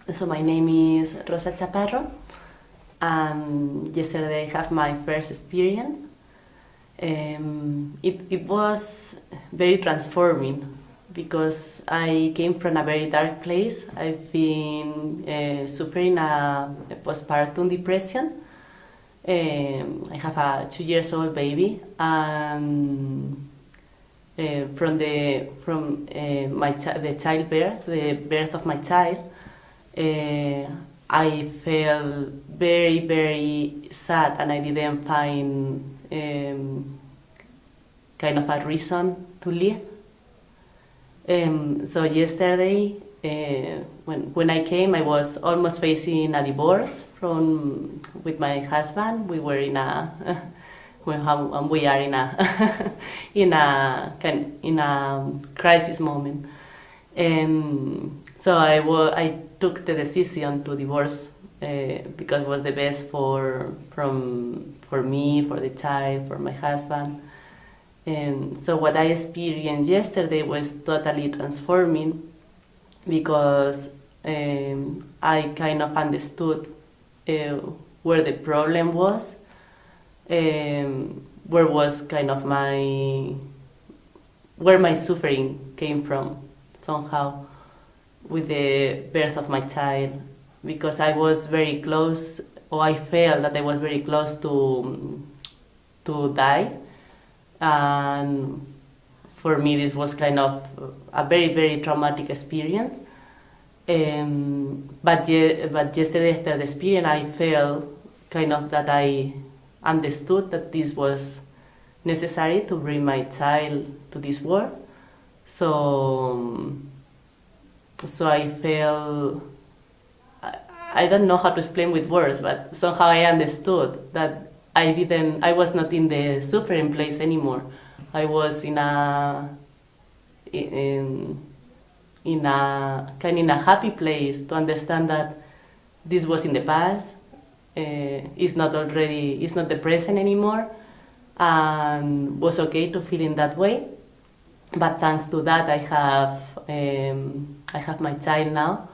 So my name is Rosa Chaparro. Yesterday I had my first experience. It was very transforming because I came from a very dark place. I've been suffering a postpartum depression. I have a 2 years old baby, and the childbirth, the birth of my child, I felt very, very sad, and I didn't find kind of a reason to live. So yesterday, when I came, I was almost facing a divorce with my husband. We were in a we are in a in a crisis moment. So I took the decision to divorce because it was the best for me, for the child, for my husband. And so what I experienced yesterday was totally transforming because I kind of understood where the problem was, where was kind of where my suffering came from somehow with the birth of my child, because I was very close, or I felt that I was very close to die. And for me this was kind of a very, very traumatic experience. But yesterday after the experience I felt kind of that I understood that this was necessary to bring my child to this world. So I felt, I don't know how to explain with words, but somehow I understood that I was not in the suffering place anymore. I was in a happy place to understand that this was in the past. It's not the present anymore, and was okay to feel in that way. But thanks to that, I have my child now,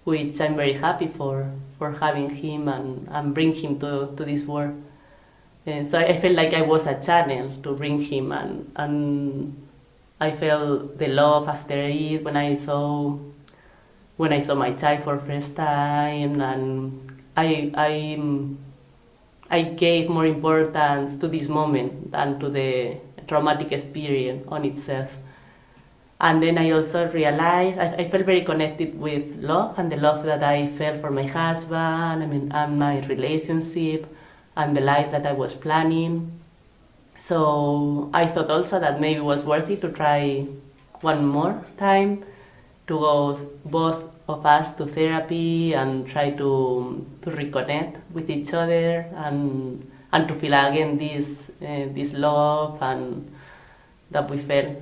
which I'm very happy for having him and bring him to this world. And so I felt like I was a channel to bring him, and I felt the love after it when I saw my child for first time, and I gave more importance to this moment than to the traumatic experience on itself. And then I also realized I felt very connected with love, and the love that I felt for my husband, and my relationship, and the life that I was planning. So I thought also that maybe it was worth it to try one more time, to go both of us to therapy and try to reconnect with each other, and to feel again this love and that we felt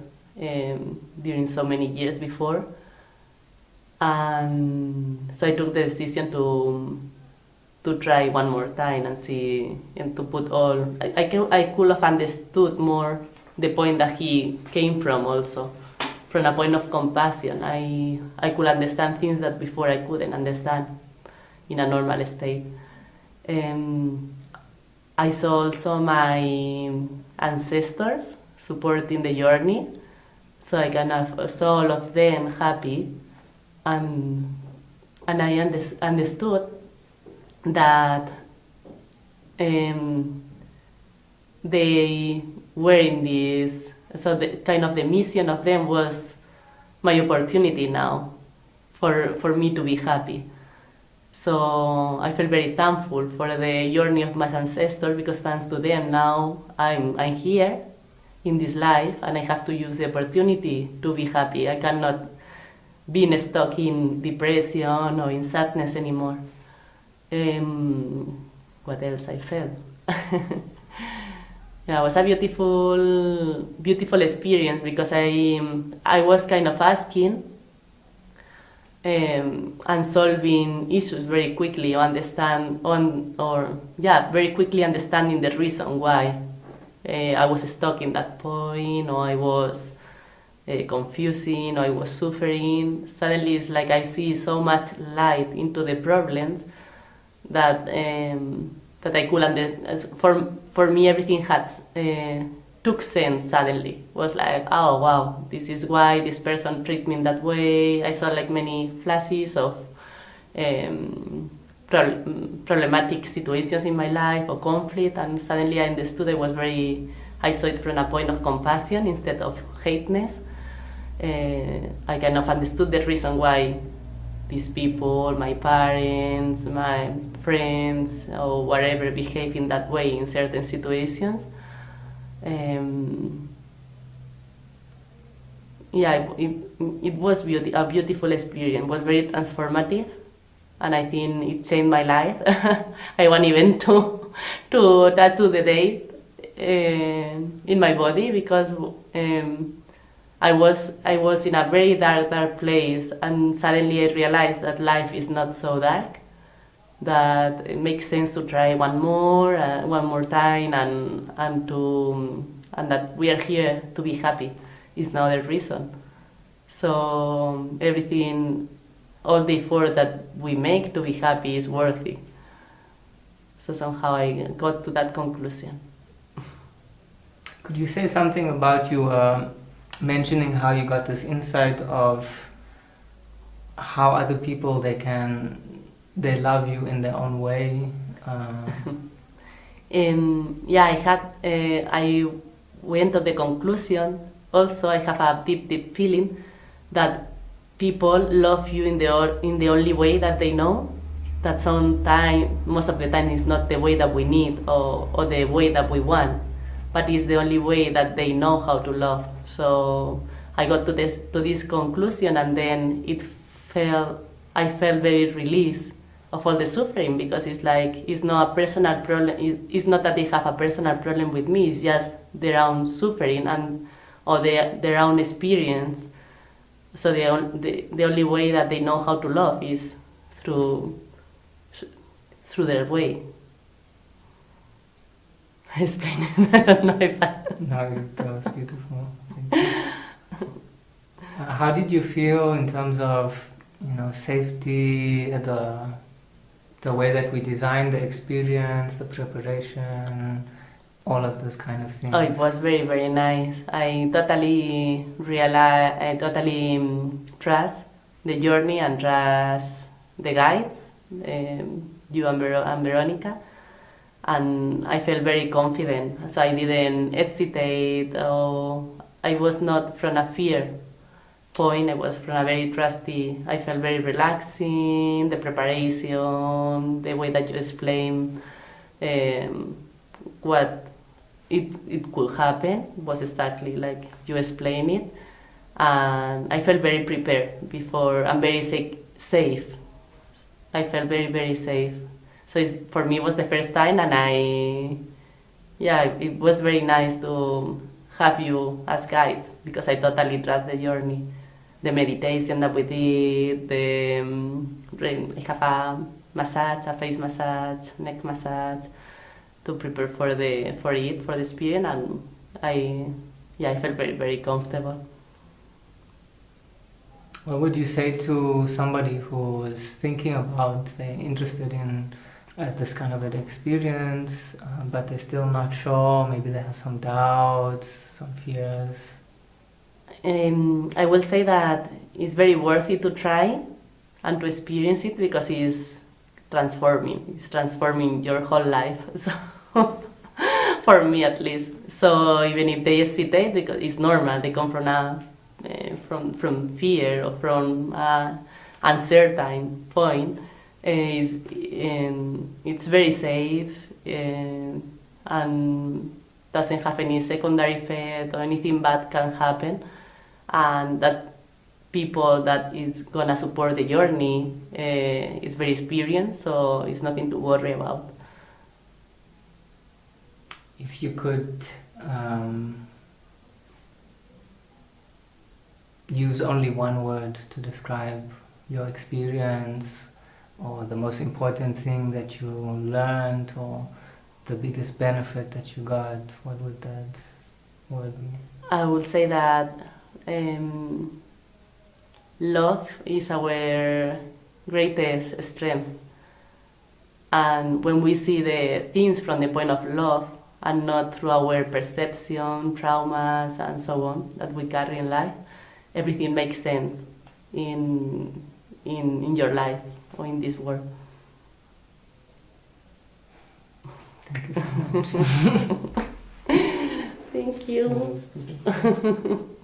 during so many years before. And so I took the decision to try one more time and see, and to put all, I could have understood more the point that he came from, also from a point of compassion. I could understand things that before I couldn't understand in a normal state. I saw also my ancestors supporting the journey, so I kind of saw all of them happy, and I understood that they were in this, so the kind of the mission of them was my opportunity now for me to be happy. So I feel very thankful for the journey of my ancestors, because thanks to them now I'm here in this life, and I have to use the opportunity to be happy. I cannot be stuck in depression or in sadness anymore. What else I felt? Yeah, it was a beautiful experience, because I was kind of asking and solving issues very quickly, very quickly understanding the reason why I was stuck in that point, or I was confusing, or I was suffering. Suddenly it's like I see so much light into the problems that that I could understand. For me, everything had took sense suddenly. Was like, oh wow, this is why this person treat me in that way. I saw like many flashes of problematic situations in my life or conflict, and suddenly I understood I saw it from a point of compassion instead of hateness. I kind of understood the reason why these people, my parents, my friends, or whatever, behave in that way in certain situations. It was a beautiful experience. It was very transformative, and I think it changed my life. I want even to tattoo the date in my body, because I was in a very dark place, and suddenly I realized that life is not so dark. That it makes sense to try one more time, and that we are here to be happy is not the reason. So everything, all the effort that we make to be happy is worthy. So somehow I got to that conclusion. Could you say something about you mentioning how you got this insight of how other people they love you in their own way? I went to the conclusion. Also, I have a deep feeling that people love you in the only way that they know. That most of the time, is not the way that we need or the way that we want, but it's the only way that they know how to love. So I got to this conclusion, and then I felt very released of all the suffering, because it's like it's not a personal problem. It's not that they have a personal problem with me. It's just their own suffering or their own experience. So the only way that they know how to love is through their way. I explained it. I don't know if I... No, that was beautiful. How did you feel in terms of, safety, the way that we designed the experience, the preparation, all of those kind of things? Oh, it was very, very nice. I totally trust the journey and trust the guides, you and Veronica. And I felt very confident, so I didn't hesitate, or I was not from a fear point. I was from a very trusty. I felt very relaxing, the preparation, the way that you explain what it could happen was exactly like you explained it, and I felt very prepared before, and very safe. I felt very, very safe. So for me, it was the first time, and it was very nice to have you as guides, because I totally trust the journey. The meditation that we did, I have a face massage, neck massage, to prepare for the experience, and I felt very, very comfortable. What would you say to somebody who is thinking about, interested in this kind of an experience, but they're still not sure, maybe they have some doubts, some fears? I will say that it's very worth it to try and to experience it, because it's transforming your whole life. So for me at least. So even if they hesitate, because it's normal, they come from fear or from uncertain point. It's very safe and doesn't have any secondary effect or anything bad can happen, and that people that is gonna support the journey is very experienced, so it's nothing to worry about. If you could use only one word to describe your experience, or the most important thing that you learned, or the biggest benefit that you got, what would that word be? I would say that love is our greatest strength. And when we see the things from the point of love and not through our perception, traumas, and so on that we carry in life, everything makes sense in your life or in this world. Thank you so much. Thank you.